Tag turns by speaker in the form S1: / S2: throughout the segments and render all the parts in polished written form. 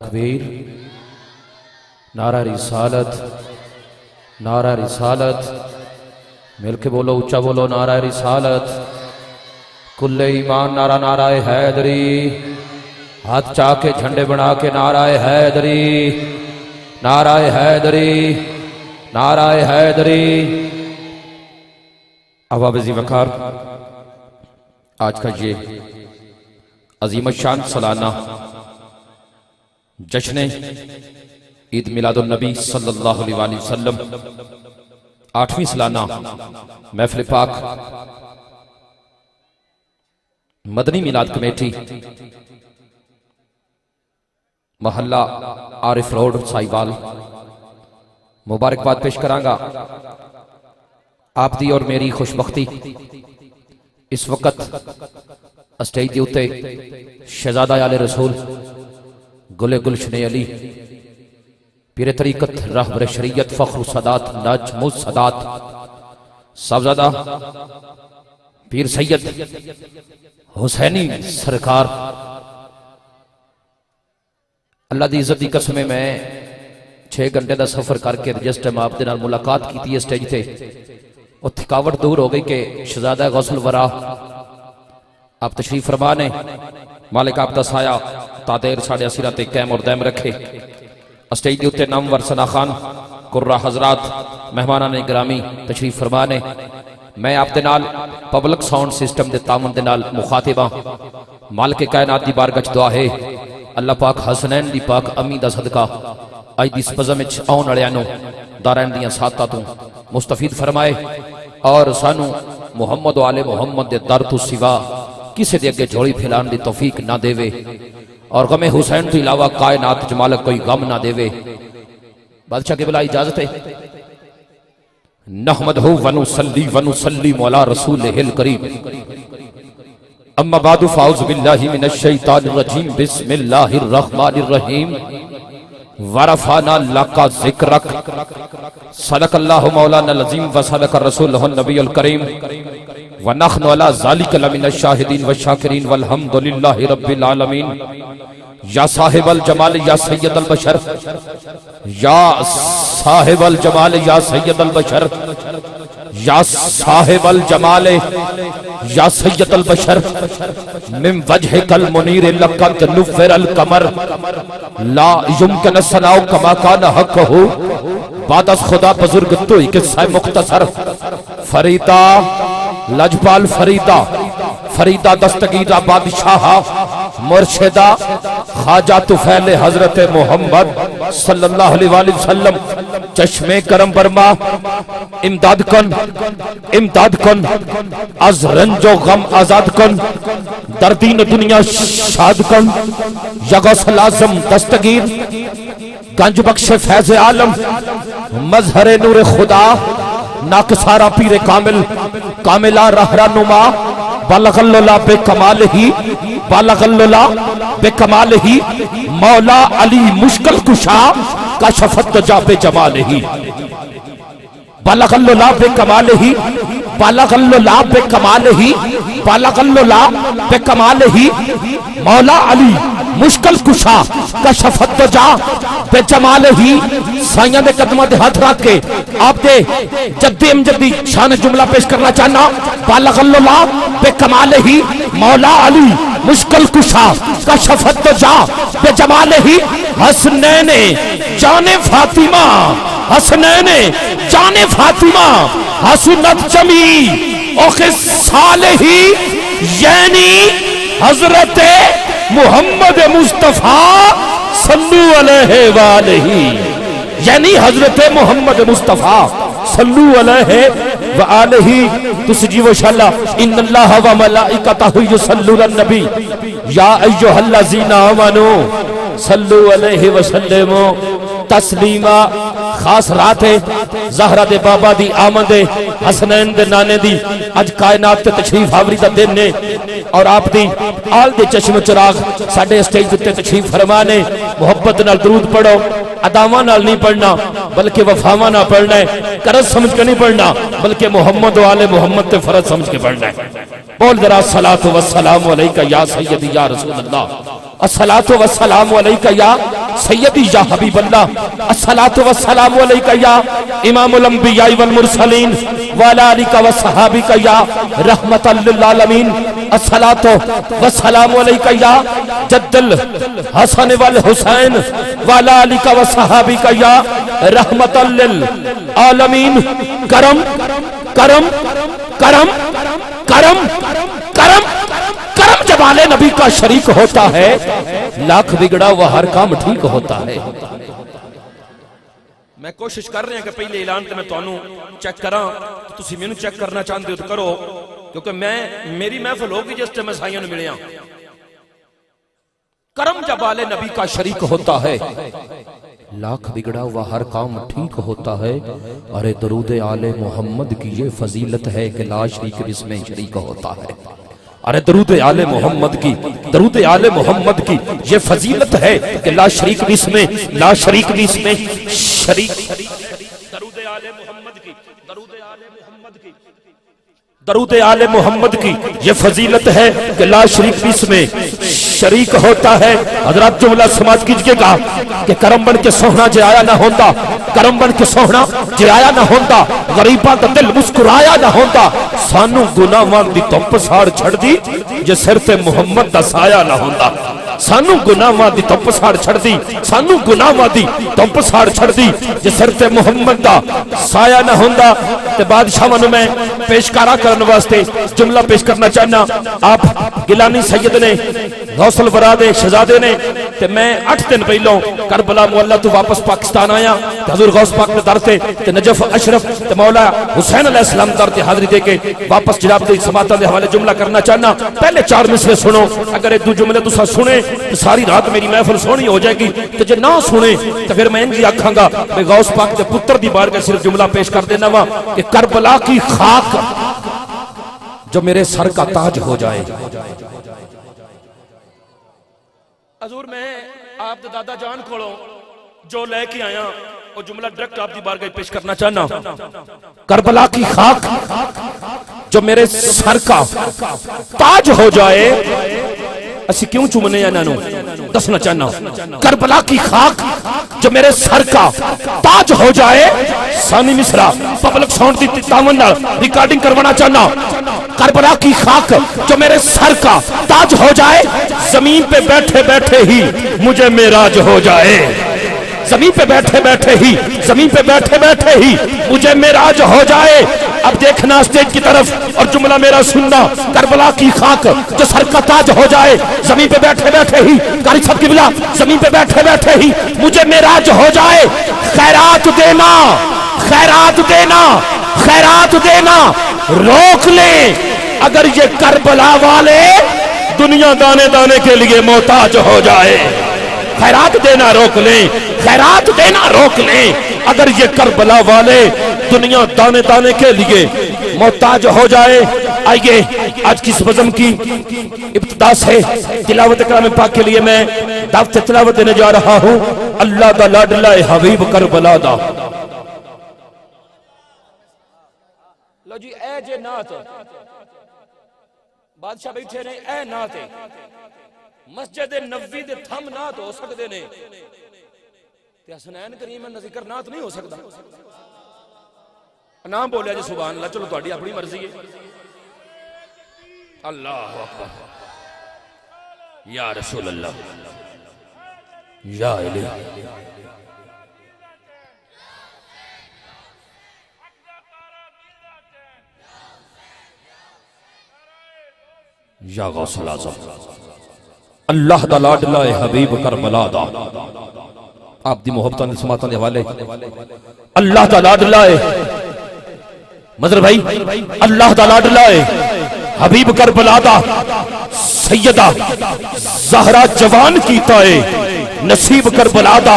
S1: تکبیر، نعرہ رسالت، نعرہ رسالت، مل کے بولو، اونچا بولو، نعرہ رسالت، کل ایمان نعرہ، نعرہ حیدری، ہاتھ چاہ کے جھنڈے بنا کے نعرہ حیدری، نعرہ حیدری، نعرہ حیدری۔ عوابض وقار، آج کا یہ عظیم الشان سالانہ جشن عید میلاد النبی صلی اللہ علیہ وآلہ وسلم، 8ویں سالانہ محفل پاک مدنی میلاد کمیٹی محلہ عارف روڈ سائیوال مبارکباد پیش کرانگا۔ آپ دی اور میری خوشبختی اس وقت اسٹیج دی اتے شہزادہ آل رسول گل گلشن علی پیر طریقت رہبر شریعت فخر السادات نجم السادات صاحبزادہ پیر سید حسینی سرکار، اللہ دی عزت دی قسم میں 6 گھنٹے دا سفر کر کے جس ٹائم آپ دے نال ملاقات کی تھی اسٹیج تے اور تھکاوٹ دور ہو گئی کہ شہزادہ غوث الورا آپ تشریف فرما نے، مالک آپ دا سایہ تا دیر ساڑھے اسیرات قائم اور دائم رکھے۔ اسٹیج دی اتے نامور ثنا خان قرہ حضرات مہمانان گرامی تشریف فرما نے، میں آپ دے نال پبلک ساونڈ سسٹم دے تعاون دے نال مخاطباں، مالک کائنات دی بارگاہ وچ دعا ہے اللہ پاک حسنین دی پاک امی دا صدقہ اج دی سپزم وچ آون والےاں نوں دارین دیاں ساتاں تو مستفید فرمائے اور سانو محمد و آل محمد دے در تو سوا کسے دے اگے جھولی پھیلان دی توفیق نہ دے وے اور غم حسین تو علاوہ کائنات جمالک کوئی غم نہ دے وے۔ بادشاہ کے بلا اجازت ہے، نحمدہ ونصلی ونسلم علی رسولہ الکریم، اما بعد فاعوذ باللہ من الشیطان الرجیم، بسم اللہ الرحمن الرحیم، ورفعنا لک ذکرک، صدق اللہ مولانا العظیم وصدق رسولہ النبی الکریم، ونحن علی ذالک لمن الشاہدین والشاکرین والحمد للہ رب العالمین۔ یا صاحب الجمال یا سید البشر، یا صاحب الجمال یا سید البشر، یا صاحب الجمال یا سید البشر، من وجہک المنیر لقد نور القمر، لا یمکن الثناء کما کان حقہ، بعد از خدا بزرگ تو ہی قصہ مختصر، فریدہ لجپال فریدہ، فریدہ دستگیرہ بادشاہہ، مرشدہ خواجہ طفیل حضرت محمد صلی اللہ علیہ وآلہ وسلم، چشم کرم برما امداد کن، امداد کن، از رنج و غم آزاد کن، در دین دنیا شاد کن، یا غوث العظم دستگیر گنج بخش فیض عالم، مظہر نور خدا، ناکسارا پیر کامل، کاملہ رہنما، بالغ اللہ بے کمال ہی، بالغ اللہ بے کمال ہی، مولا علی مشکل کشا کشفت جا بے جمال ہی، بالغ اللہ بے کمال ہی، بالغ اللہ بے کمال ہی، بالغ اللہ بے کمال ہی، مولا علی مشکل کشا کشفت جا بے جمال ہی۔ سائیاں دے قدمہ دے ہاتھ رکھ کے آپ دے جدی امجدی شان جملہ پیش کرنا چاہنا، بالغ اللہ بے کمال ہی، مولا علی مشکل کشا کشفت جا بے جمال ہی، حسنین جان فاطمہ، حسنین جان فاطمہ، حسنت جمی او خصال ہی، یعنی حضرت محمد مصطفیٰ صلو علیہ وآلہ، یعنی حضرت محمد مصطفیٰ صلو علیہ وآلہ۔ تو سجیو شاءاللہ، ان اللہ و ملائکتہ یصلون علی النبی یا ایھا الذین آمنوا صلو علیہ وسلم تسلیما۔ خاص رات ہے زہرہ دے بابا دی آمد ہے، حسنین دے نانے دی اج کائنات تے تشریف آوری دا دن نے، اور آپ دی آل دے چشم چراغ ساڑھے اسٹیج تے تشریف فرمانے۔ محبت نال درود پڑھو، اداواں نال نہیں پڑھنا بلکہ وفاواں نال پڑھنا ہے، قرض سمجھ کے نہیں پڑھنا بلکہ محمد و آل محمد تے فرض سمجھ کے پڑھنا ہے۔ بول ذرا صلاۃ و السلام علیکہ یا سیدی یا رسول اللہ، अस्सलातु वस्सलामु अलैका या सय्यदी या हबीब अल्लाह अस्सलातु वस्सलामु अलैका या इमामुल अंबिया वल मुरसलीन व अला आलिका व सहाबिका या रहमतल लिल आलमीन अस्सलातु वस्सलामु अलैका या जद्दल हसन वल हुसैन व अला आलिका व सहाबिका या रहमतल लिल आलमीन। करम करम करम करम करम करम जब आले नबी का शरीक होता है, लाख बिगड़ा हुआ हर काम ठीक होता है। मैं कोशिश कर रहा कि पहले ऐलान ते मैं तुहानू चेक करा, तुसी मैनू चेक करना चाहते हो तो करो, क्योंकि मेरी महफिल होगी जिस टाइम मैं साइयां नू मिलिया। करम जब आले नबी का शरीक होता है, लाख बिगड़ा हुआ हर काम ठीक होता है। अरे दरूद आले मोहम्मद की ये फजीलत है कि ला शरीक भी इसमें शरीक होता है। अरे दरूद आले मोहम्मद की, दरूद आले मोहम्मद की ये फजीलत है कि ला शरीक भी इसमें, ला शरीक भी इसमें शरीक। दरूद आले मोहम्मद की, दरूद आले मोहम्मद की, दरूद आले मोहम्मद की ये फजीलत है कि ला शरीक भी इसमें शरीक होता है। हजरत जुमला समाज कीजिएगा कि करम बन के सोहना जे आया ना होता, करम बन के सोहना जे आया ना होता, गरीबां दा दिल मुस्कुराया ना होता, सानू गुनाहां दी धुप साड़ छड़ दी जे सिर ते मुहम्मद दा साया ना होता। सानू गुनाहां दी धुप साड़ छड़ दी, सानू गुनाहां दी धुप साड़ छड़ दी जे सिर ते मुहम्मद दा साया ना होता। ते बादशाहां नू मैं पेशकारा करन वास्ते जुमला पेश करना चाहना। आप गिलानी सैयद ने, गौसल वरादे शहजादे ने, ते मैं 8 दिन पहलों करबला मुअल्ला तो वापस पाकिस्तान आया ते हजूर गौस पाक ने दर ते नजफ अशरफ ते मौला हुसैन अलैहि सलाम दर ते हाजिरी दे के वापस जनाब दी समाता दे हवाले जुमला करना चाहना। पहले 4 मिसरे सुनो, अगर ये 2 जुमले तुसा सुने तो सारी रात मेरी महफिल सोहनी हो जाएगी, ते जे ना सुने तो फिर मैं इंज आखांगा मैं गौस पाक दे पुत्र दी बारगाह सिर्फ जुमला पेश कर देना वा कि करबला की खाक जो मेरे सर का ताज हो जाए। हजूर मैं आप दे दादा जान कोलों जो लेके आया वो जुमला डायरेक्ट आप दी बारगाह पेश करना चाहना। करबला की खाक जो मेरे सर का ताज हो जाए, असी क्यों चुमने इन्हां नू दसना चाहना। करबला की खाक जो मेरे सर का ताज हो जाए, सानी मिसरा पबलक साउंड दी तावन नाल रिकॉर्डिंग करवाना चाहना। करबला की खाक जो मेरे सर का ताज हो जाए, जमीन पे बैठे बैठे ही मुझे मेराज हो जाए, जमीन पे बैठे बैठे ही, जमीन पे बैठे बैठे ही मुझे मेराज हो जाए। अब देखना स्टेज की तरफ और जुमला मेरा सुनना। करबला की खाक जो सर का ताज हो जाए, जमीन पे बैठे बैठे ही, कारी साहब की बिला, जमीन पे बैठे बैठे ही मुझे मेराज हो जाए। खैरात देना, खैरात देना, खैरात देना रोक ले अगर ये करबला वाले दुनिया दाने दाने के लिए मोहताज हो जाए। खैरात देना रोक लें, खैरात देना रोक लें अगर ये करबला वाले दुनिया दाने दाने के लिए मोहताज हो जाए। आइए आज की इस बज़म की इब्तिदा से तिलावत कलाम पाक के लिए मैं दावत तिलावत देने जा रहा हूँ। अल्लाह दा लाडला हबीब करबला दा। लो जी ए जे नात बादशाह बैठे ने, ए नात मस्जिद नबवी दे थम नात हो सकते ने, ते हसनैन करीम ज़िक्र नात नहीं हो सकता। नाम बोलिया जी सुभान अल्लाह, चलो तुहाडी अपनी मर्जी है। अल्लाह अकबर, या रसूल अल्लाह, या इलाही, या गौसल आज़म, अल्लाह दा लाडला हबीब करबला दा। आप दी मोहब्बतां दे समातां दे हवाले अल्लाह दा लाडला मदर भाई, अल्लाह दा लाडला हबीब करबला दा। सैयदा ज़हरा जवान की ताए नसीब करबला दा।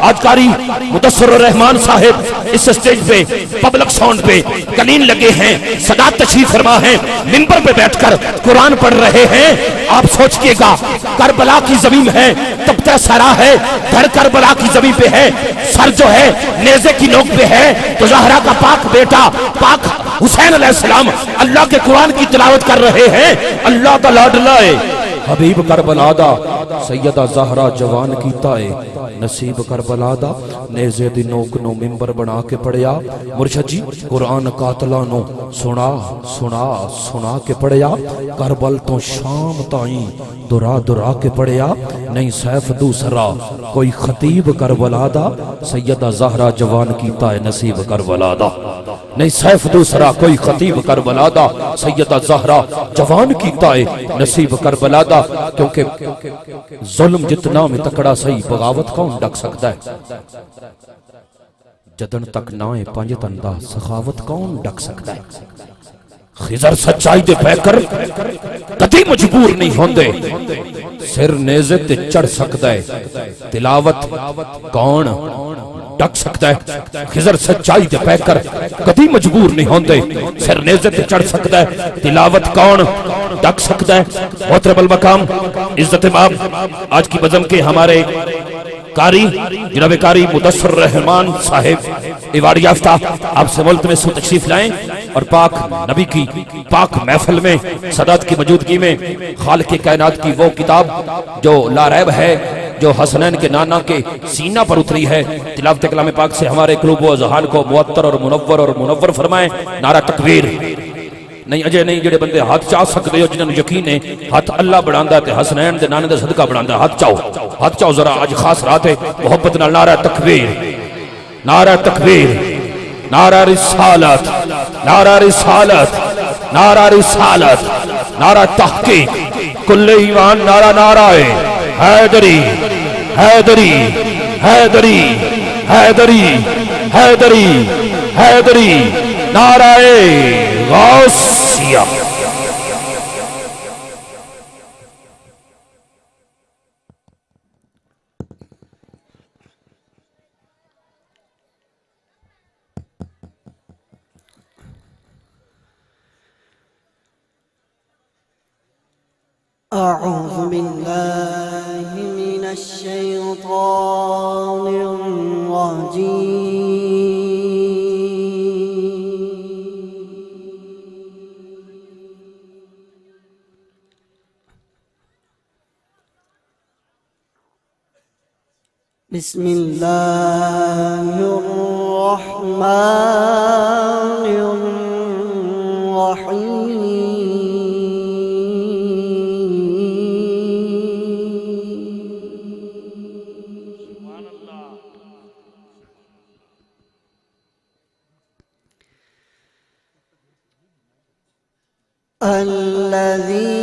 S1: आज कारी मुदस्सर रहमान साहिब इस स्टेज पे पब्लिक साउंड पे कलीन लगे हैं, सदात तशरीफ फरमा है, मिंबर पे बैठकर कुरान पढ़ रहे हैं। आप सोचिएगा करबला की जमीन है, तपता सरा है, धड़ करबला की जमीन पे है, सर जो है नेज़े की नोक पे है, तो ज़हरा का पाक बेटा पाक हुसैन अलैहिस्सलाम अल्लाह के कुरान की तिलावत कर रहे हैं। अल्लाह दा लाडला حبیب کربلا دا سیدہ زہرا جوان کیتا ہے نصیب کربلا دا نیزے دی نوک نو ممبر بنا کے پڑھیا مرشد جی قرآن قاتلہ نو سنا سنا سنا کے پڑھیا کربل تو شام تائیں درا درا کے پڑھیا نہیں سیف دوسرا کوئی خطیب کربلا دا سیدہ زہرا جوان کیتا ہے نصیب کربلا دا نہیں سیف دوسرا کوئی خطیب کربلا دا سیدہ زہرا جوان کیتا ہے نصیب کربلا دا کیونکہ ظلم جتنا میں تکڑا صحیح بغاوت کون ڈک سکتا ہے جدن تک نائیں پنجتن دا سخاوت کون ڈک سکتا ہے خضر سچائی دے پہ کر کدی مجبور نہیں ہوندے سر نیزے تے چڑھ سکتا ہے تلاوت کون ڈک سکتا ہے خضر سچائی دے پہ کر کدی مجبور نہیں ہوندے سر نیزے تے چڑھ سکتا ہے تلاوت کون ڈک سکتا ہے محترم المقام عزت مآب آج کی بزم کے ہمارے قاری جناب قاری مدثر رحمان صاحب ایوارڈ یافتہ آپ سے ملک میں سو تشریف لائیں اور پاک نبی کی پاک محفل میں سادات کی موجودگی میں خالق کائنات کی وہ کتاب جو لا ریب ہے جو حسنین کے نانا کے سینہ پر اتری ہے تلاوت کلام پاک سے ہمارے قلوب و ذہان کو معطر اور منور فرمائیں نعرہ تکبیر نہیں اجے نہیں جڑے بندے ہاتھ چاہ سکتے ہو جنہوں یقین ہے ہاتھ اللہ بڑھاندا تے حسنین دے نانے دے صدقہ بڑھاندا ہاتھ چاہو ذرا آج خاص رات ہے محبت نال نعرہ تکبیر نعرہ تکبیر نعرہ رسالت نعرہ رسالت نعرہ رسالت نعرہ تحقیق کل ایمان نعرہ نعرہ حیدری حیدری حیدری حیدری حیدری حیدری نعرہ غوثیہ
S2: أعوذ بالله من الشيطان الرجيم بسم الله الرحمن الرحيم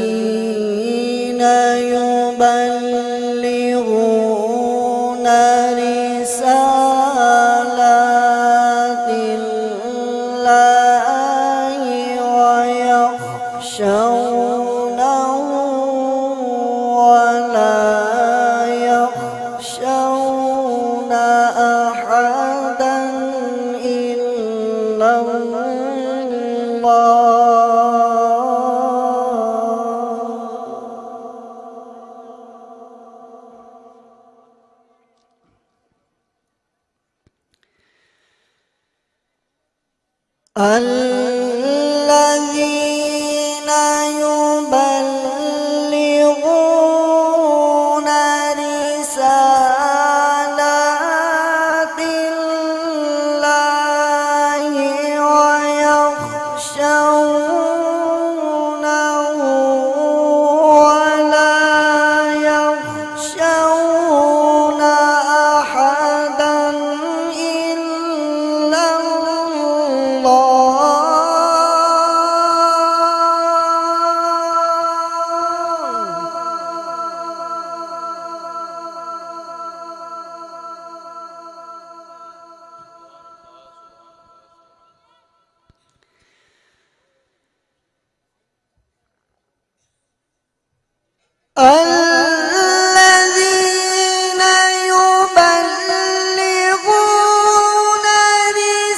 S2: الذين يبلغون رسالات الله ويخشونه ولا يخشون أحدا إلا الله الذين يبلغون رسالات الله ويخشونه ولا يخشون أحدا إلا الذين يبلغون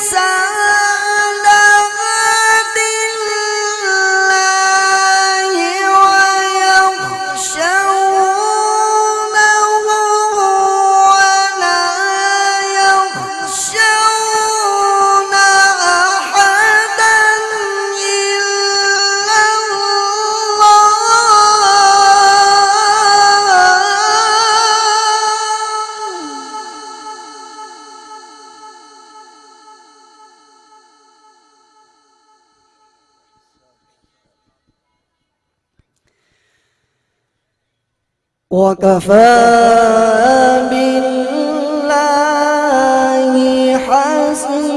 S2: رسالات الله ويخشونه ولا يخشون أحدا إلا الله وكفى بالله حسيبا.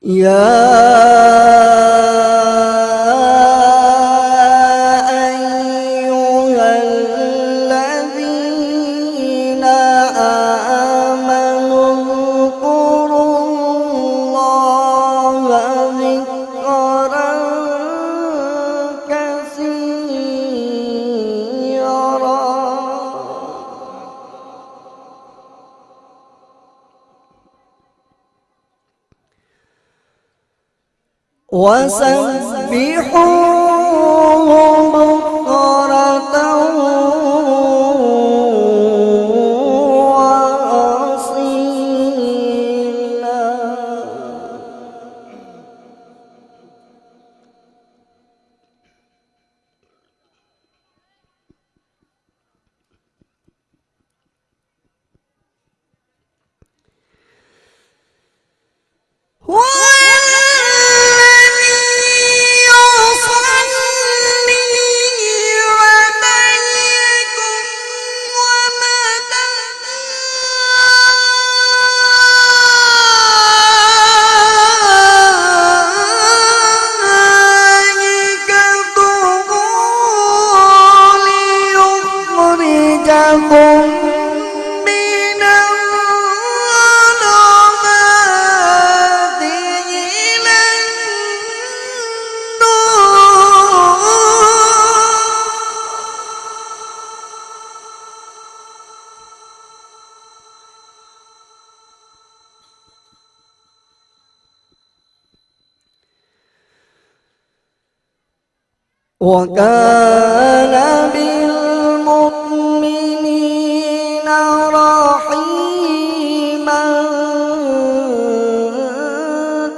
S2: يا أيها الذين آمنوا اذكروا الله ذكرا كثيرا وسبحوه بكرة وأصيلا. وكان بالمؤمنين رحيما.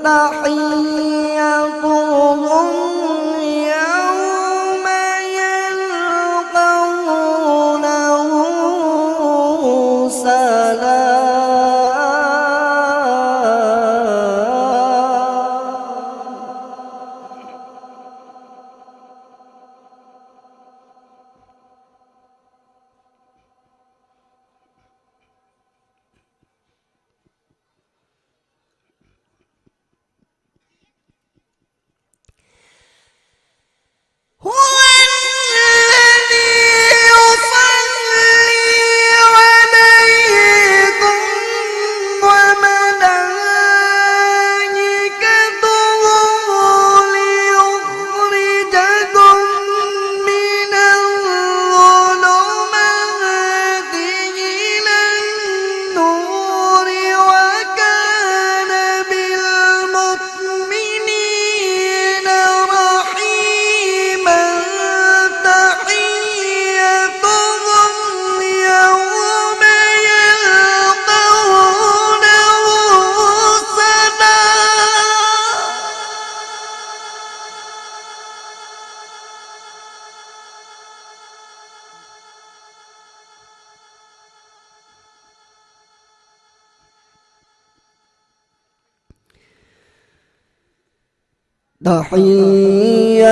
S2: تحيتهم يوم يلقونه سلام.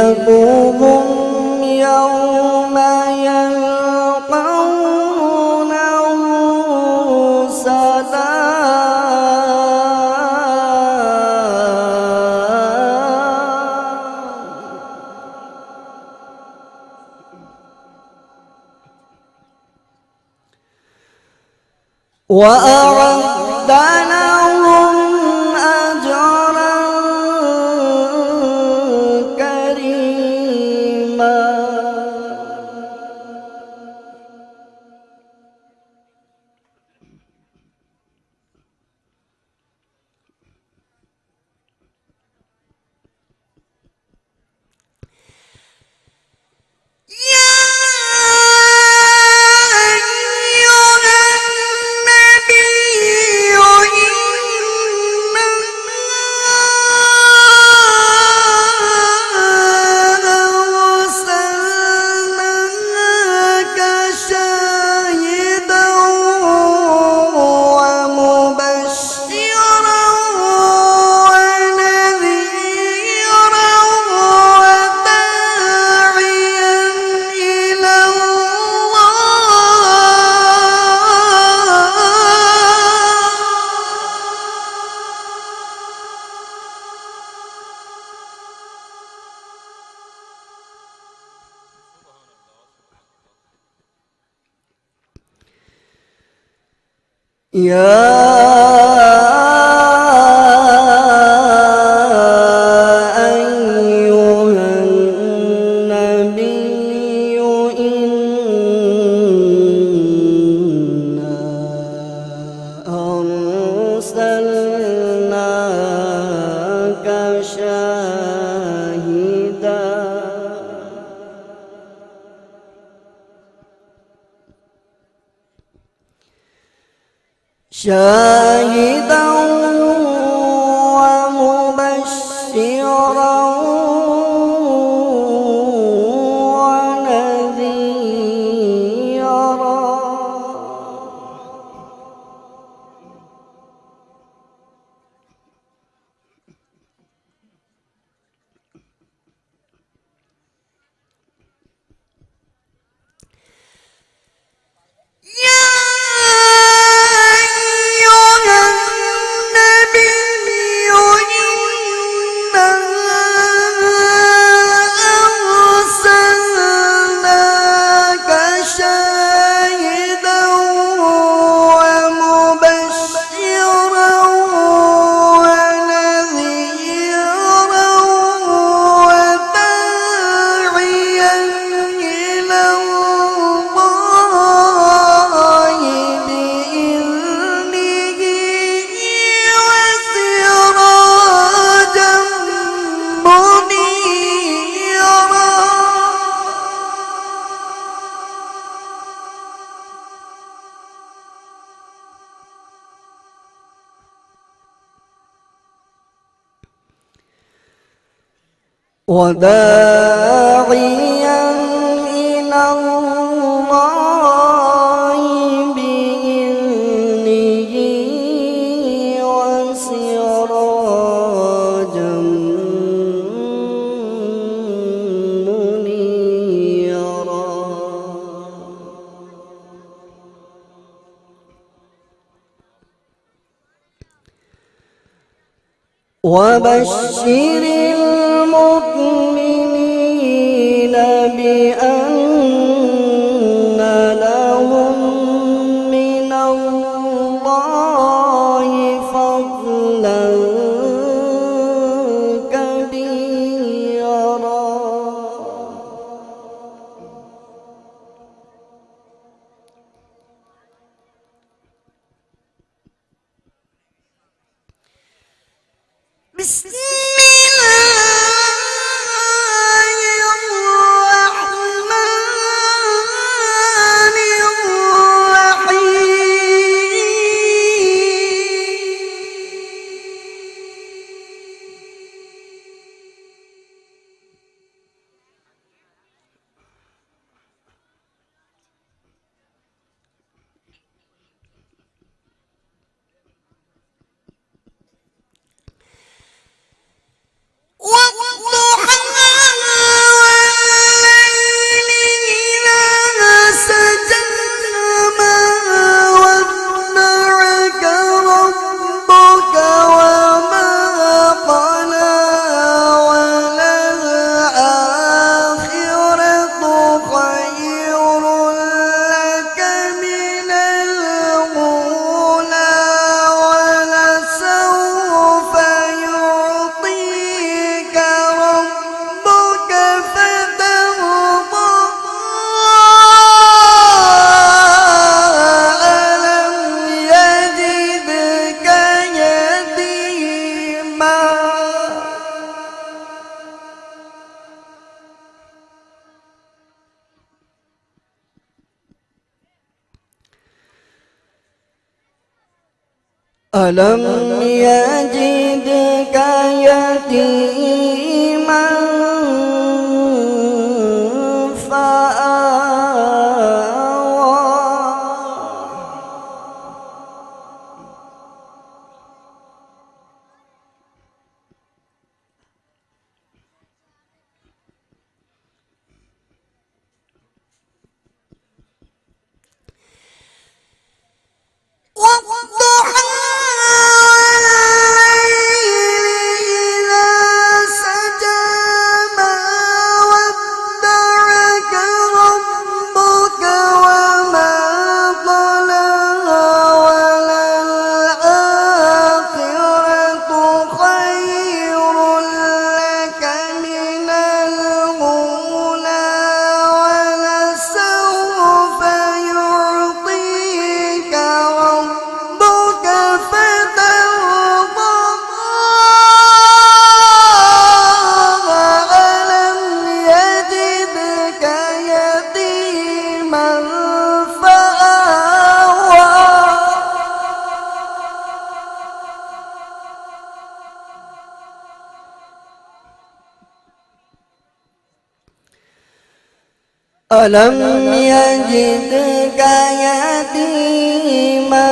S2: تحيتهم يوم يلقونه سلام. وأعد لهم أجرا كريما. شاهدا ومبشرا ونذيرا. وداعيا إلى الله بإذنه وسراجا منيرا. وبشر المؤمنين بأن لهم من الله فضلا كبيرا. بسم الله ألم يجدك يتيما ألم يجدك يتيما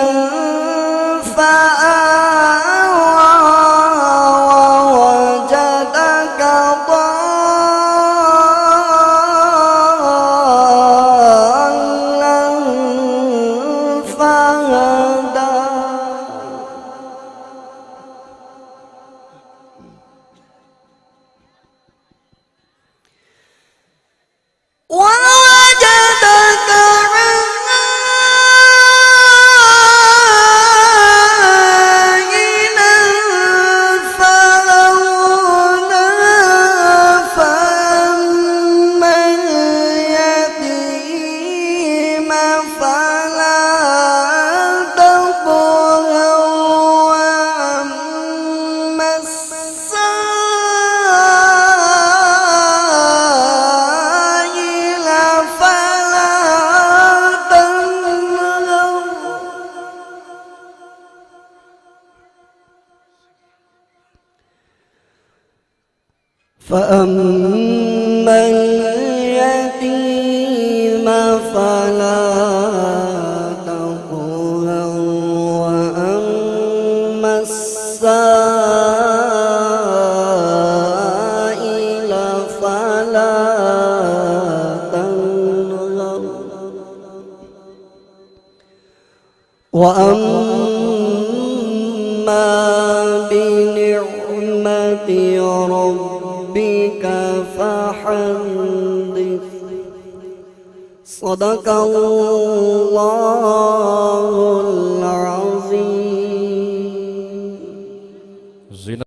S2: فآوى ووجدك ضالا فهدى ووجدك عائلا فأغنى فأما اليتيم فلا تقهر وأما السائل فلا تنهر فأما اليتيم فلا تقهر وأما السائل فلا تنهر وأما بنعمة ربك فحدث صدق الله العظيم.